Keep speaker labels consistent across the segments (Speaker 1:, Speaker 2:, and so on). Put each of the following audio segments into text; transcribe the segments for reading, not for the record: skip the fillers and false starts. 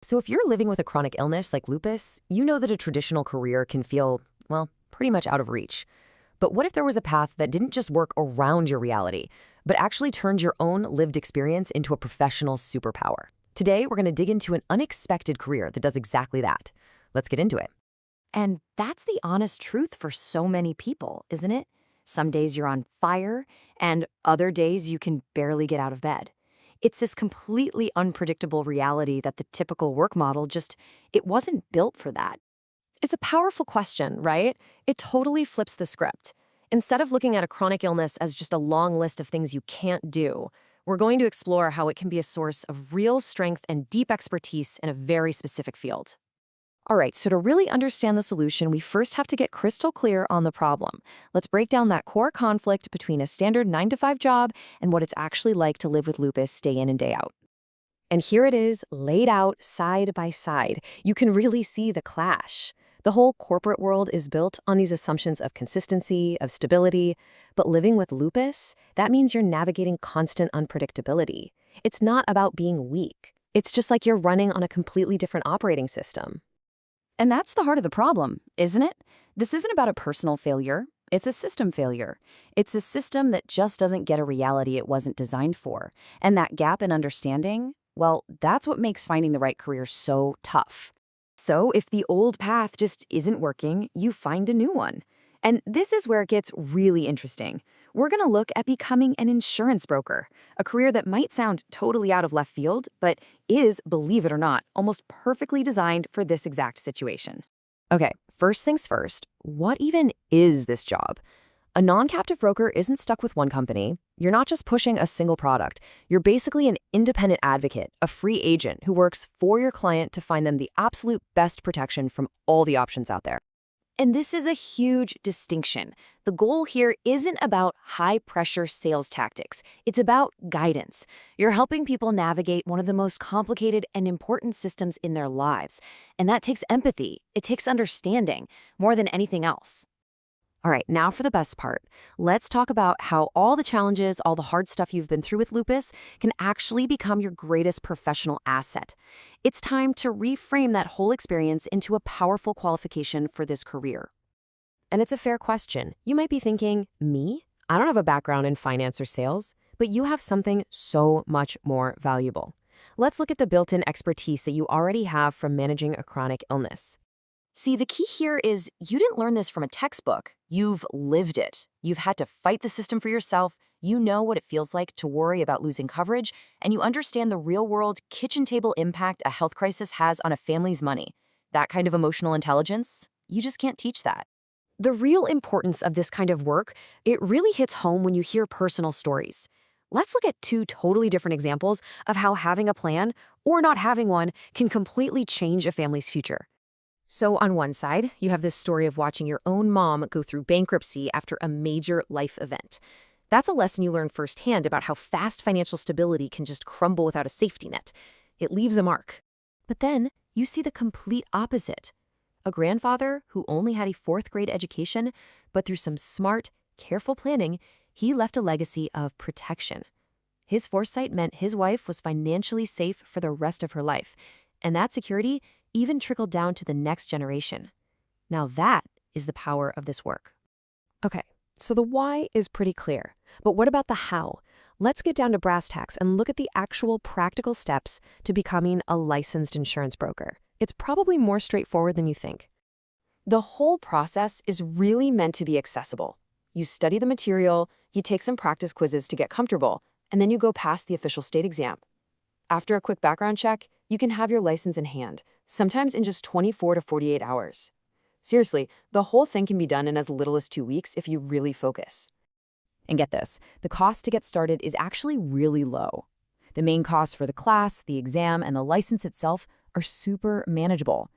Speaker 1: So if you're living with a chronic illness like lupus, you know that a traditional career can feel, well, pretty much out of reach. But what if there was a path that didn't just work around your reality, but actually turned your own lived experience into a professional superpower? Today, we're going to dig into an unexpected career that does exactly that. Let's get into it.
Speaker 2: And that's the honest truth for so many people, isn't it? Some days you're on fire, and other days you can barely get out of bed. It's this completely unpredictable reality that the typical work model it wasn't built for that.
Speaker 3: It's a powerful question, right? It totally flips the script. Instead of looking at a chronic illness as just a long list of things you can't do, we're going to explore how it can be a source of real strength and deep expertise in a very specific field. All right, so to really understand the solution, we first have to get crystal clear on the problem. Let's break down that core conflict between a standard 9 to 5 job and what it's actually like to live with lupus day in and day out. And here it is, laid out side by side. You can really see the clash. The whole corporate world is built on these assumptions of consistency, of stability, but living with lupus, that means you're navigating constant unpredictability. It's not about being weak. It's just like you're running on a completely different operating system.
Speaker 2: And that's the heart of the problem, isn't it? This isn't about a personal failure. It's a system failure. It's a system that just doesn't get a reality it wasn't designed for. And that gap in understanding, well, that's what makes finding the right career so tough. So if the old path just isn't working, you find a new one. And this is where it gets really interesting. We're going to look at becoming an insurance broker, a career that might sound totally out of left field, but is, believe it or not, almost perfectly designed for this exact situation.
Speaker 3: Okay, first things first, what even is this job? A non-captive broker isn't stuck with one company. You're not just pushing a single product. You're basically an independent advocate, a free agent who works for your client to find them the absolute best protection from all the options out there.
Speaker 2: And this is a huge distinction. The goal here isn't about high-pressure sales tactics. It's about guidance. You're helping people navigate one of the most complicated and important systems in their lives. And that takes empathy. It takes understanding, more than anything else.
Speaker 3: All right, now for the best part. Let's talk about how all the challenges, all the hard stuff you've been through with lupus can actually become your greatest professional asset. It's time to reframe that whole experience into a powerful qualification for this career. And it's a fair question. You might be thinking, me? I don't have a background in finance or sales, but you have something so much more valuable. Let's look at the built-in expertise that you already have from managing a chronic illness.
Speaker 2: See, the key here is you didn't learn this from a textbook. You've lived it. You've had to fight the system for yourself. You know what it feels like to worry about losing coverage, and you understand the real-world kitchen table impact a health crisis has on a family's money. That kind of emotional intelligence, you just can't teach that.
Speaker 3: The real importance of this kind of work, it really hits home when you hear personal stories. Let's look at two totally different examples of how having a plan, or not having one, can completely change a family's future. So on one side, you have this story of watching your own mom go through bankruptcy after a major life event. That's a lesson you learn firsthand about how fast financial stability can just crumble without a safety net. It leaves a mark. But then you see the complete opposite. A grandfather who only had a fourth-grade education, but through some smart, careful planning, he left a legacy of protection. His foresight meant his wife was financially safe for the rest of her life, and that security even trickled down to the next generation. Now that is the power of this work. Okay, so the why is pretty clear, but what about the how? Let's get down to brass tacks and look at the actual practical steps to becoming a licensed insurance broker. It's probably more straightforward than you think. The whole process is really meant to be accessible. You study the material, you take some practice quizzes to get comfortable, and then you go past the official state exam. After a quick background check, you can have your license in hand, sometimes in just 24 to 48 hours. Seriously, the whole thing can be done in as little as 2 weeks if you really focus. And get this, the cost to get started is actually really low. The main costs for the class, the exam, and the license itself are super manageable.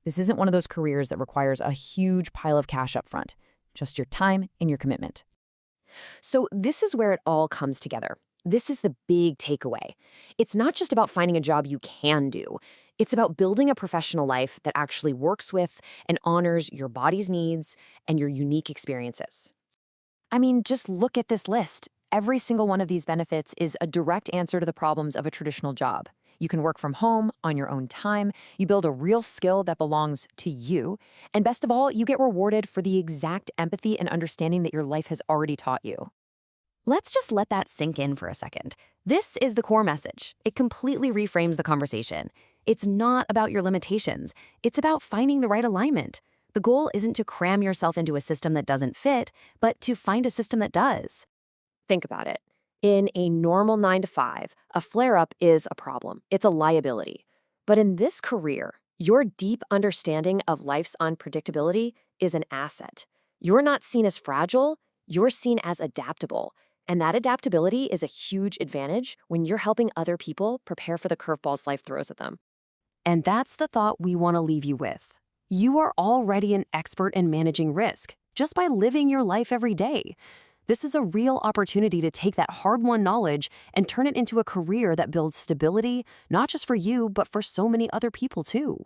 Speaker 3: This isn't one of those careers that requires a huge pile of cash up front, just your time and your commitment. So this is where it all comes together. This is the big takeaway. It's not just about finding a job you can do. It's about building a professional life that actually works with and honors your body's needs and your unique experiences. I mean, just look at this list. Every single one of these benefits is a direct answer to the problems of a traditional job.
Speaker 1: You can work from home on your own time. You build a real skill that belongs to you. And best of all, you get rewarded for the exact empathy and understanding that your life has already taught you.
Speaker 2: Let's just let that sink in for a second. This is the core message. It completely reframes the conversation. It's not about your limitations. It's about finding the right alignment. The goal isn't to cram yourself into a system that doesn't fit, but to find a system that does.
Speaker 3: Think about it. In a normal 9 to 5, a flare-up is a problem. It's a liability. But in this career, your deep understanding of life's unpredictability is an asset. You're not seen as fragile, you're seen as adaptable. And that adaptability is a huge advantage when you're helping other people prepare for the curveballs life throws at them. And that's the thought we want to leave you with. You are already an expert in managing risk just by living your life every day. This is a real opportunity to take that hard-won knowledge and turn it into a career that builds stability, not just for you, but for so many other people too.